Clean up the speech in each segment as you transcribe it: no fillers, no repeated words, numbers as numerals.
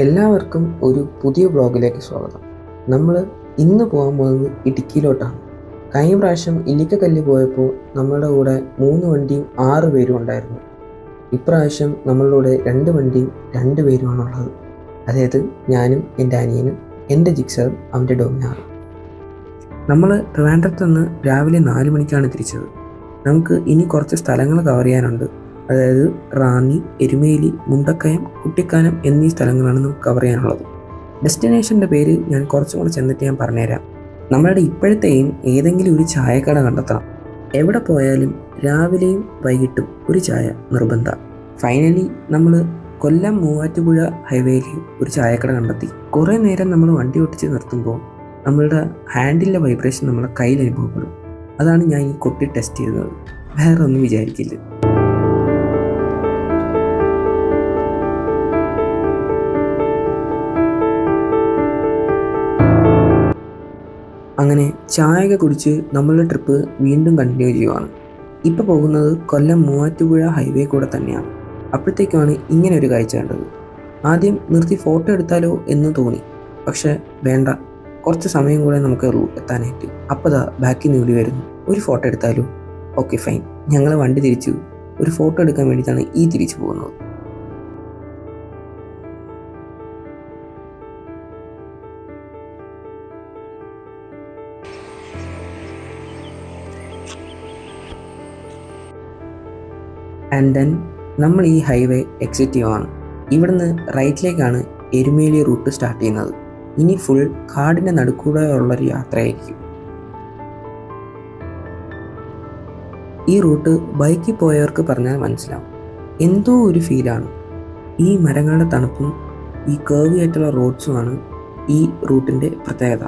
എല്ലാവർക്കും ഒരു പുതിയ വ്ളോഗിലേക്ക് സ്വാഗതം. നമ്മൾ ഇന്ന് പോകാൻ പോകുന്നത് ഇടുക്കിയിലോട്ടാണ്. കഴിഞ്ഞ പ്രാവശ്യം ഇല്ലിക്കക്കല്ല് പോയപ്പോൾ നമ്മളുടെ കൂടെ 3 വണ്ടിയും 6 പേരും ഉണ്ടായിരുന്നു. ഇപ്രാവശ്യം നമ്മളുടെ കൂടെ 2 വണ്ടിയും 2 പേരുമാണുള്ളത്. അതായത് ഞാനും എൻ്റെ അനിയനും എൻ്റെ ജിക്സറും അവൻ്റെ ഡൊമിനാറും. നമ്മൾ ട്രിവാൻഡ്രത്ത് നിന്ന് രാവിലെ 4 മണിക്കാണ് തിരിച്ചത്. നമുക്ക് ഇനി കുറച്ച് സ്ഥലങ്ങൾ കവർ ചെയ്യാനുണ്ട്. അതായത് റാന്നി, എരുമേലി, മുണ്ടക്കയം, കുട്ടിക്കാനം എന്നീ സ്ഥലങ്ങളാണ് നമുക്ക് കവർ ചെയ്യാനുള്ളത്. ഡെസ്റ്റിനേഷൻ്റെ പേര് ഞാൻ കുറച്ചും കൂടെ ചെന്നിട്ട് ഞാൻ പറഞ്ഞുതരാം. നമ്മളുടെ ഇപ്പോഴത്തെ എയിം ഏതെങ്കിലും ഒരു ചായക്കട കണ്ടെത്തണം. എവിടെ പോയാലും രാവിലെയും വൈകിട്ടും ഒരു ചായ നിർബന്ധം. ഫൈനലി നമ്മൾ കൊല്ലം മൂവാറ്റുപുഴ ഹൈവേയിൽ ഒരു ചായക്കട കണ്ടെത്തി. കുറേ നേരം നമ്മൾ വണ്ടി ഒട്ടിച്ച് നിർത്തുമ്പോൾ നമ്മളുടെ ഹാൻഡിലിൻ്റെ വൈബ്രേഷൻ നമ്മളെ കയ്യിൽ അനുഭവപ്പെടും. അതാണ് ഞാൻ ഈ കൊട്ടി ടെസ്റ്റ് ചെയ്തത്. വേറെ ഒന്നും വിചാരിക്കില്ല. അങ്ങനെ ചായയൊക്കെ കുടിച്ച് നമ്മളുടെ ട്രിപ്പ് വീണ്ടും കണ്ടിന്യൂ ചെയ്യുവാണ്. ഇപ്പോൾ പോകുന്നത് കൊല്ലം മൂവാറ്റുപുഴ ഹൈവേ കൂടെ തന്നെയാണ്. അപ്പോഴത്തേക്കാണ് ഇങ്ങനെ ഒരു കാഴ്ച കണ്ടത്. ആദ്യം നിർത്തി ഫോട്ടോ എടുത്താലോ എന്ന് തോന്നി. പക്ഷേ വേണ്ട, കുറച്ച് സമയം കൂടെ നമുക്ക് എത്താനായിട്ട്. അപ്പോൾ ദാ ബാക്കിൽ നിന്ന് വിളി വരുന്നു, ഒരു ഫോട്ടോ എടുത്താലോ? Okay fine. ഞങ്ങൾ വണ്ടി തിരിച്ചു. ഒരു ഫോട്ടോ എടുക്കാൻ വേണ്ടിയിട്ടാണ് ഈ തിരിച്ചു പോകുന്നത്. ആൻഡ് ദെൻ നമ്മൾ ഈ ഹൈവേ എക്സിറ്റ് ചെയ്യുവാണ്. ഇവിടുന്ന് റൈറ്റിലേക്കാണ് എരുമേലി റൂട്ട് സ്റ്റാർട്ട് ചെയ്യുന്നത്. ഇനി ഫുൾ കാടിൻ്റെ നടുക്കൂടെ ഉള്ളൊരു യാത്രയായിരിക്കും. ഈ റൂട്ട് ബൈക്കിൽ പോയവർക്ക് പറഞ്ഞാൽ മനസ്സിലാവും. എന്തോ ഒരു ഫീലാണ്. ഈ മരങ്ങളുടെ തണുപ്പും ഈ കേർവി ആയിട്ടുള്ള റോഡ്സുമാണ് ഈ റൂട്ടിൻ്റെ പ്രത്യേകത.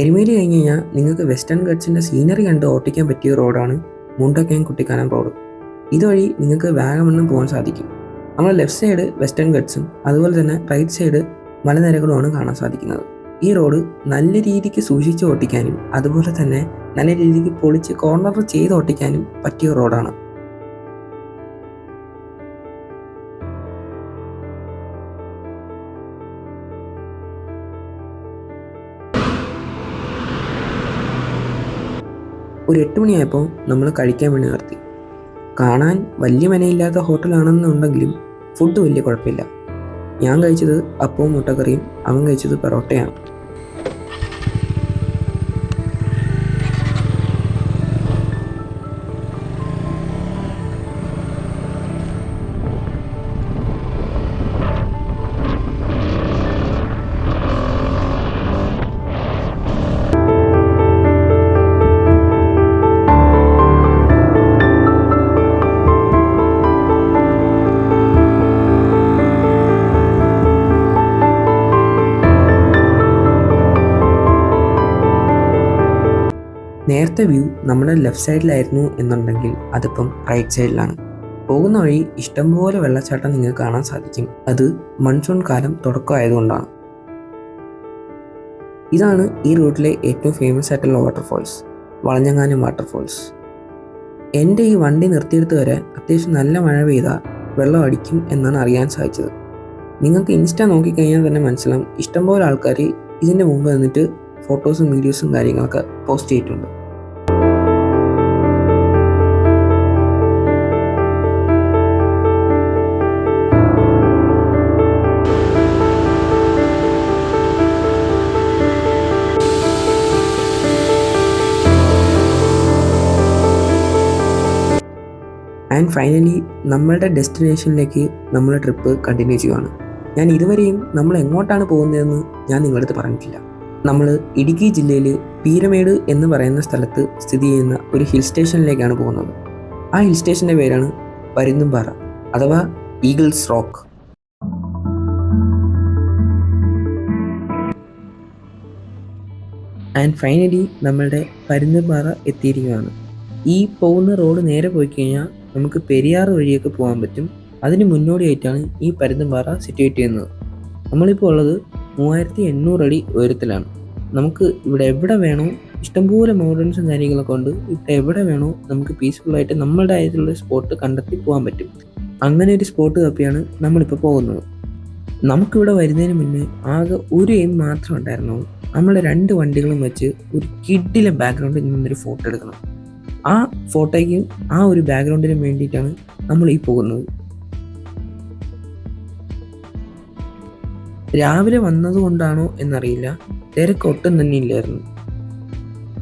എരുമേലി കഴിഞ്ഞ് കഴിഞ്ഞാൽ നിങ്ങൾക്ക് വെസ്റ്റേൺ ഗട്ട്സിൻ്റെ സീനറി കണ്ട് ഓട്ടിക്കാൻ പറ്റിയ റോഡാണ് മുണ്ടക്കയം കുട്ടിക്കാനം റോഡ്. ഇതുവഴി നിങ്ങൾക്ക് വാഗമണ്ണും പോകാൻ സാധിക്കും. നമ്മൾ ലെഫ്റ്റ് സൈഡ് വെസ്റ്റേൺ ഗട്ട്സും അതുപോലെ തന്നെ റൈറ്റ് സൈഡ് മലനിരകളുമാണ് കാണാൻ സാധിക്കുന്നത്. ഈ റോഡ് നല്ല രീതിക്ക് സൂക്ഷിച്ച് ഓട്ടിക്കാനും അതുപോലെ തന്നെ നല്ല രീതിക്ക് പൊളിച്ച് കോർണർ ചെയ്ത് ഓട്ടിക്കാനും പറ്റിയ റോഡാണ്. ഒരു 8 മണിയായപ്പോൾ നമ്മൾ കഴിക്കാൻ വേണ്ടി നിർത്തി. കാണാൻ വലിയ മെനയില്ലാത്ത ഹോട്ടലാണെന്നുണ്ടെങ്കിലും ഫുഡ് വലിയ കുഴപ്പമില്ല. ഞാൻ കഴിച്ചത് അപ്പവും മുട്ടക്കറിയും, അവൻ കഴിച്ചത് പൊറോട്ടയാണ്. നേരത്തെ വ്യൂ നമ്മുടെ ലെഫ്റ്റ് സൈഡിലായിരുന്നു എന്നുണ്ടെങ്കിൽ അതിപ്പം റൈറ്റ് സൈഡിലാണ്. പോകുന്ന വഴി ഇഷ്ടംപോലെ വെള്ളച്ചാട്ടം നിങ്ങൾക്ക് കാണാൻ സാധിക്കും. അത് മൺസൂൺ കാലം തുടക്കമായതുകൊണ്ടാണ്. ഇതാണ് ഈ റൂട്ടിലെ ഏറ്റവും ഫേമസ് ആയിട്ടുള്ള വാട്ടർഫോൾസ്, വളഞ്ഞങ്ങാനം വാട്ടർഫോൾസ്. എൻ്റെ ഈ വണ്ടി നിർത്തിയെടുത്ത് വരെ അത്യാവശ്യം നല്ല മഴ പെയ്താൽ വെള്ളം അടിക്കും എന്നാണ് അറിയാൻ സാധിച്ചത്. നിങ്ങൾക്ക് ഇൻസ്റ്റ നോക്കിക്കഴിഞ്ഞാൽ തന്നെ മനസ്സിലാവും, ഇഷ്ടംപോലെ ആൾക്കാർ ഇതിൻ്റെ മുമ്പ് വന്നിട്ട് ഫോട്ടോസും വീഡിയോസും കാര്യങ്ങളൊക്കെ പോസ്റ്റ് ചെയ്തിട്ടുണ്ട്. ആൻഡ് ഫൈനലി നമ്മളുടെ ഡെസ്റ്റിനേഷനിലേക്ക് നമ്മൾ ട്രിപ്പ് കണ്ടിന്യൂ ചെയ്യുകയാണ്. ഞാൻ ഇതുവരെയും നമ്മൾ എങ്ങോട്ടാണ് പോകുന്നതെന്ന് ഞാൻ നിങ്ങളുടെ അടുത്ത് പറഞ്ഞിട്ടില്ല. നമ്മൾ ഇടുക്കി ജില്ലയിൽ പീരമേട് എന്ന് പറയുന്ന സ്ഥലത്ത് സ്ഥിതി ചെയ്യുന്ന ഒരു ഹിൽ സ്റ്റേഷനിലേക്കാണ് പോകുന്നത്. ആ ഹിൽ സ്റ്റേഷൻ്റെ പേരാണ് പരുന്തുംപാറ അഥവാ ഈഗിൾസ് റോക്ക്. ആൻഡ് ഫൈനലി നമ്മളുടെ പരുന്തുംപാറ എത്തിയിരിക്കുകയാണ്. ഈ പോകുന്ന റോഡ് നേരെ പോയി കഴിഞ്ഞാൽ നമുക്ക് പെരിയാർ വഴിയൊക്കെ പോകാൻ പറ്റും. അതിന് മുന്നോടിയായിട്ടാണ് ഈ പരുന്തുംപാറ സിറ്റുവേറ്റ് ചെയ്യുന്നത്. നമ്മളിപ്പോൾ ഉള്ളത് 3800 അടി ഉയരത്തിലാണ്. നമുക്ക് ഇവിടെ എവിടെ വേണോ, ഇഷ്ടംപോലെ മൗണ്ടൻസും കാര്യങ്ങളൊക്കെ ഉണ്ട്. ഇവിടെ എവിടെ വേണോ നമുക്ക് പീസ്ഫുള്ളായിട്ട് നമ്മളുടെ ആയിട്ടുള്ള സ്പോട്ട് കണ്ടെത്തി പോകാൻ പറ്റും. അങ്ങനെ ഒരു സ്പോട്ട് തപ്പിയാണ് നമ്മളിപ്പോൾ പോകുന്നത്. നമുക്കിവിടെ വരുന്നതിന് മുന്നേ ആകെ ഒരു എയിം മാത്രമേ ഉണ്ടായിരുന്നുള്ളൂ. നമ്മൾ 2 വണ്ടികളും വെച്ച് ഒരു കിഡിലെ ബാക്ക്ഗ്രൗണ്ടിൽ നിന്നൊരു ഫോട്ടോ എടുക്കണം. ആ ഫോട്ടോയ്ക്കും ആ ഒരു ബാക്ക്ഗ്രൗണ്ടിനും വേണ്ടിയിട്ടാണ് നമ്മൾ ഈ പോകുന്നത്. രാവിലെ വന്നതുകൊണ്ടാണോ എന്നറിയില്ല, തിരക്ക് ഒട്ടും തന്നെ ഇല്ലായിരുന്നു.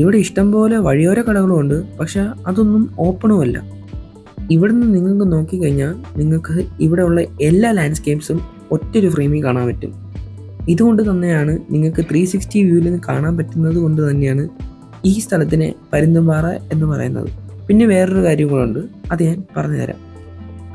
ഇവിടെ ഇഷ്ടംപോലെ വഴിയോര കടകളും ഉണ്ട്, പക്ഷെ അതൊന്നും ഓപ്പണും അല്ല. ഇവിടുന്ന് നിങ്ങൾക്ക് നോക്കിക്കഴിഞ്ഞാൽ നിങ്ങൾക്ക് ഇവിടെയുള്ള എല്ലാ ലാൻഡ്സ്കേപ്സും ഒറ്റൊരു ഫ്രെയിമിൽ കാണാൻ പറ്റും. ഇതുകൊണ്ട് തന്നെയാണ് നിങ്ങൾക്ക് 360 വ്യൂവിൽ നിന്ന് കാണാൻ പറ്റുന്നത് കൊണ്ട് തന്നെയാണ് ഈ സ്ഥലത്തിനെ പരുന്തുംപാറ എന്ന് പറയുന്നത്. പിന്നെ വേറൊരു കാര്യം കൂടെ ഉണ്ട്, അത് ഞാൻ പറഞ്ഞുതരാം.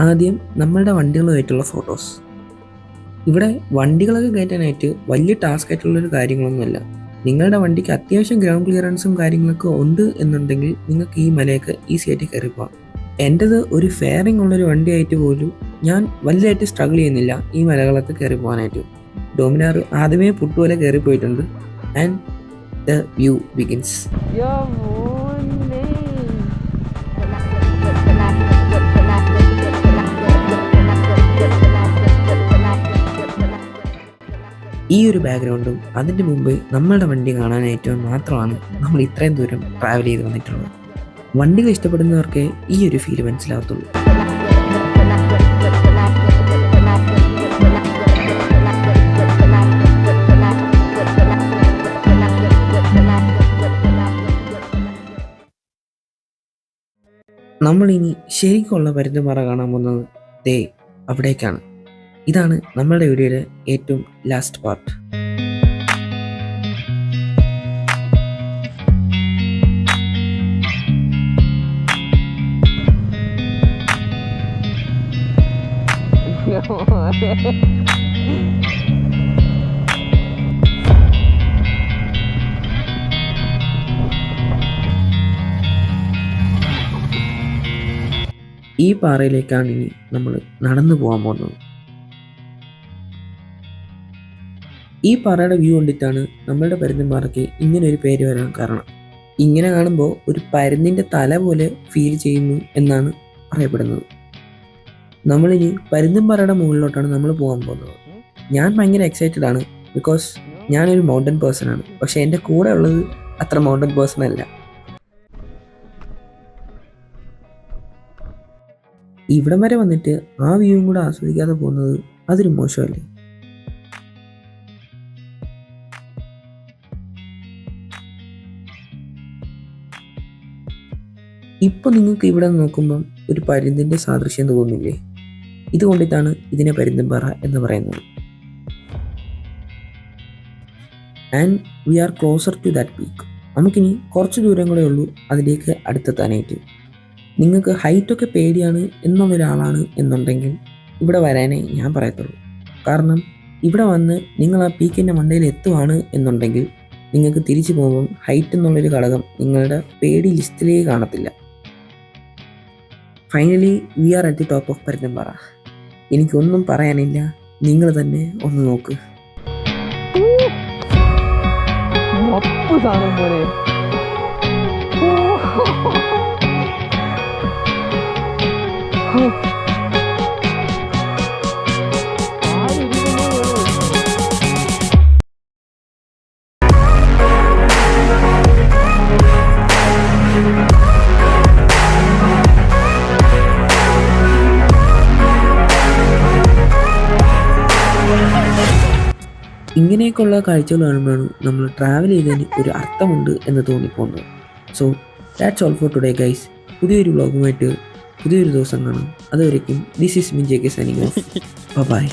ആദ്യം നമ്മളുടെ വണ്ടികളുമായിട്ടുള്ള ഫോട്ടോസ്. ഇവിടെ വണ്ടികളൊക്കെ കയറ്റാനായിട്ട് വലിയ ടാസ്ക് ആയിട്ടുള്ളൊരു കാര്യങ്ങളൊന്നുമല്ല. നിങ്ങളുടെ വണ്ടിക്ക് അത്യാവശ്യം ഗ്രൗണ്ട് ക്ലിയറൻസും കാര്യങ്ങളൊക്കെ ഉണ്ട് എന്നുണ്ടെങ്കിൽ നിങ്ങൾക്ക് ഈ മലയൊക്കെ ഈസി ആയിട്ട് കയറി പോകാം. എൻ്റെത് ഒരു ഫെയറിംഗ് ഉള്ളൊരു വണ്ടിയായിട്ട് പോലും ഞാൻ വലുതായിട്ട് സ്ട്രഗിൾ ചെയ്യുന്നില്ല ഈ മലകളൊക്കെ കയറി പോകാനായിട്ട്. ഡോമിനാർ ആദ്യമേ പുട്ടുപോലെ കയറി പോയിട്ടുണ്ട്. And the view begins. ഈ ഒരു ബാക്ക്ഗ്രൗണ്ടും അതിൻ്റെ മുമ്പ് നമ്മളുടെ വണ്ടി കാണാനായിട്ട് മാത്രമാണ് നമ്മൾ ഇത്രയും ദൂരം ട്രാവൽ ചെയ്ത് വന്നിട്ടുള്ളത്. വണ്ടികൾ ഇഷ്ടപ്പെടുന്നവർക്ക് ഈ ഒരു ഫീൽ മനസ്സിലാകത്തുള്ളൂ. നമ്മളിനി ശരിക്കുള്ള പരുന്തുംപാറ കാണാൻ പോകുന്നത് ദേ അവിടേക്കാണ്. ഇതാണ് നമ്മളുടെ വീഡിയോയുടെ ഏറ്റവും ലാസ്റ്റ് പാർട്ട്. ഈ പാറയിലേക്കാണ് ഇനി നമ്മൾ നടന്നു പോകാൻ പോകുന്നത്. ഈ പാറയുടെ വ്യൂ കണ്ടിട്ടാണ് നമ്മളുടെ പരുന്തുംപാറയ്ക്ക് ഇങ്ങനെ ഒരു പേര് വരാൻ കാരണം. ഇങ്ങനെ കാണുമ്പോൾ ഒരു പരുന്തിൻ്റെ തല പോലെ ഫീൽ ചെയ്യുന്നു എന്നാണ് പറയപ്പെടുന്നത്. നമ്മളിനി പരുന്തുംപാറയുടെ മുകളിലോട്ടാണ് നമ്മൾ പോകാൻ പോകുന്നത്. ഞാൻ ഭയങ്കര എക്സൈറ്റഡ് ആണ്, ബിക്കോസ് ഞാനൊരു മൗണ്ടൻ പേഴ്സൺ ആണ്. പക്ഷേ എൻ്റെ കൂടെ ഉള്ളത് അത്ര മൗണ്ടൻ പേഴ്സൺ അല്ല. ഇവിടം വരെ വന്നിട്ട് ആ വ്യൂവും കൂടെ ആസ്വദിക്കാതെ പോകുന്നത് അതൊരു മോശമല്ലേ? ഇപ്പോൾ നിങ്ങൾക്ക് ഇവിടെ നോക്കുമ്പം ഒരു പരുന്തിൻ്റെ സാദൃശ്യം തോന്നുന്നില്ലേ? ഇതുകൊണ്ടിട്ടാണ് ഇതിനെ പരുന്തുംപാറ എന്ന് പറയുന്നത്. And we are closer to that peak. നമുക്കിനി കുറച്ച് ദൂരം കൂടെ ഉള്ളൂ അതിലേക്ക് അടുത്തെത്താനായിട്ട്. നിങ്ങൾക്ക് ഹൈറ്റൊക്കെ പേടിയാണ് എന്നുള്ളൊരാളാണ് എന്നുണ്ടെങ്കിൽ ഇവിടെ വരാനേ ഞാൻ പറയത്തുള്ളൂ. കാരണം ഇവിടെ വന്ന് നിങ്ങൾ ആ പീക്കിൻ്റെ മണ്ടയിൽ എത്തുവാണ് എന്നുണ്ടെങ്കിൽ നിങ്ങൾക്ക് തിരിച്ചു പോകുമ്പം ഹൈറ്റ് എന്നുള്ളൊരു ഘടകം നിങ്ങളുടെ പേടി ലിസ്റ്റിലേ കാണത്തില്ല. Finally we are at the top of Parunthumpara. എനിക്കൊന്നും പറയാനില്ല, നിങ്ങൾ തന്നെ ഒന്ന് നോക്ക്. സാധനം പോലെ ഇങ്ങനെയൊക്കെയുള്ള കാഴ്ചകൾ കാണുമ്പോഴാണ് നമ്മൾ ട്രാവൽ ചെയ്തതിന് ഒരു അർത്ഥമുണ്ട് എന്ന് തോന്നിപ്പോകുന്നത്. So that's all for today guys. പുതിയൊരു വ്ളോഗുമായിട്ട് പുതിയൊരു ദിവസം കാണാം. അതുവരേക്കും this is me JK signing off. By.